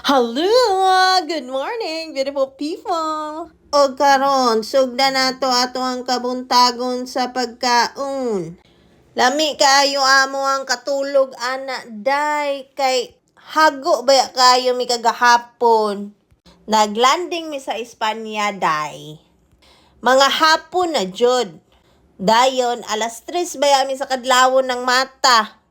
Hello! Good morning, beautiful people! O karon, sugda na to ato ang kabuntagon sa pagkaon. Lami kaayo amo ang katulog ana day kay hago ba kayo mi kagahapon. Naglanding mi sa Espanya day. Mga hapon na jud. Dayon alas 3 baya mi sa kadlawon ng mata.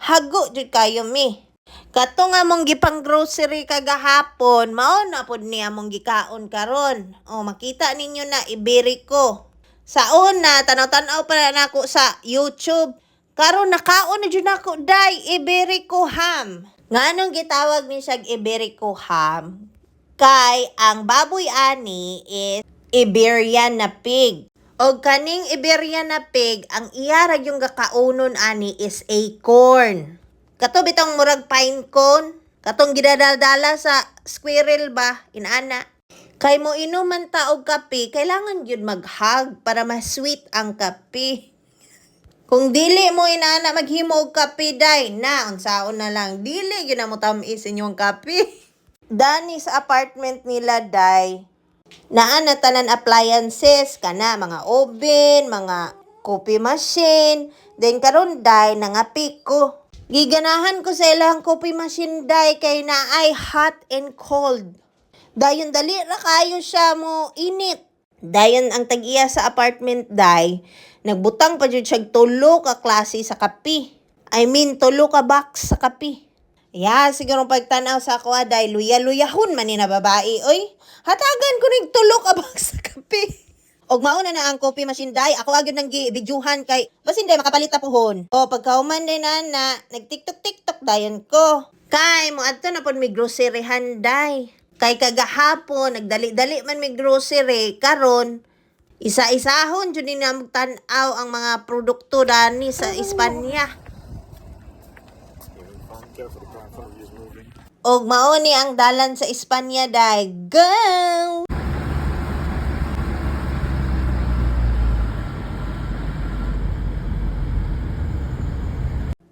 Hago jud kayo mi. Kato nga mong gipang grocery kagahapon, mao na pod ni among gikaon karon. O makita ninyo na Iberico. Sa una, tanaw-tanaw pa na ako sa YouTube. Karon nakaon na jud nako day Iberico ham. Nganong gitawag ni siyag Iberico ham? Kay ang baboy ani is Iberian na pig. Og kaning Iberian na pig, ang iyarag yung gakaunon ani is acorn. Kato bitong murag pine cone, katong gidadala sa squirrel ba, inana. Kay mo inuman ta og kape, kailangan yun maghag para mas-sweet ang kape. Kung dili mo inana maghimo og kape day, na unsaon na lang, dili gyud na mo tamis inyong kape. Dani sa apartment nila day, naa na tanan appliances, kana mga oven, mga coffee machine, then karon day nangapik ko. Giganahan ko sa ilang coffee machine day kay na ay hot and cold. Dayon dali ra kayo siya mo init. Dayon ang tag-iya sa apartment day, nagbutang pa jud siya tulo ka klase sa kape. I mean tulo ka box sa kape. Yeah, siguro pagtanaw sa ako day, luya-luyahon man ni na babae, oy. Hatagan ko ning tulo ka box sa kape. Og mauna na ang coffee machine day, ako agad nang gi-videohan kay basin day makapalit ta pohon. O pagkauman day na nag-TikTok dayon ko. Kay mo adto na pod mi groceryhan day. Kay kagahapon nagdali-dali man mi grocery karon isa-isahon jud ni namog tan-aw ang mga produkto dani sa Espanya. Og mao ni ang dalan sa Espanya day. Go!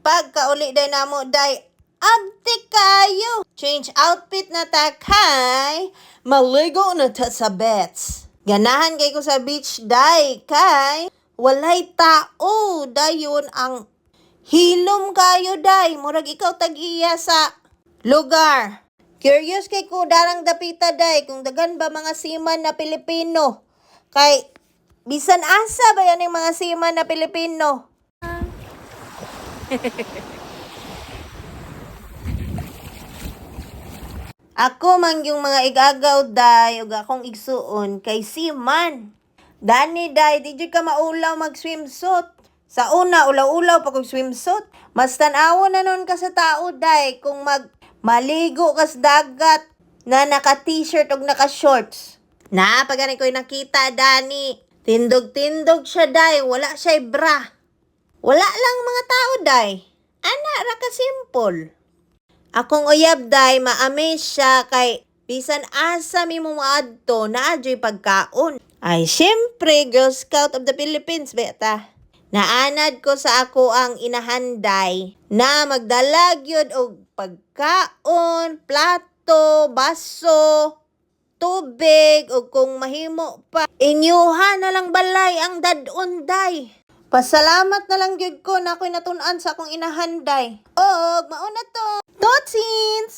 Pagkauli day namo day, abti kayo. Change outfit na ta kay maligo na ta sa bets. Ganahan kay ko sa beach day kay walay tao. Dayon ang hilom kayo day. Murag ikaw tag-iya sa lugar. Curious kay ko darang dapita day kung dagan ba mga seaman na Pilipino. Kay bisan asa ba yan yung mga seaman na Pilipino? Ako man yung mga igagaw day ug akong igsuon kay seaman. Dani day, di jud ka maulaw mag-swimsuit. Sa una, ulaw-ulaw pa kong swimsuit. Mas tan-awon na nun ka sa tao day kung maligo ka sa dagat na naka-t-shirt o naka-shorts. Na, pag ko'y nakita, Dani, tindog-tindog siya day, wala siya bra. Wala lang mga tao day. Ana ra ka simple. Akong uyab day, ma-amaze siya kay bisan asa mi mo maadto na adyoy pagkaon. Ay, syempre, Girl Scout of the Philippines, beta. Naanad ko sa ako ang inahanday na magdalag yun og pagkaon, plato, baso, tubig, o kung mahimo pa, inyuha na lang balay ang dadon day. Pasalamat na lang gyud ko na ako'y natun-an sa akong inahanday. Og mauna to. Totsins!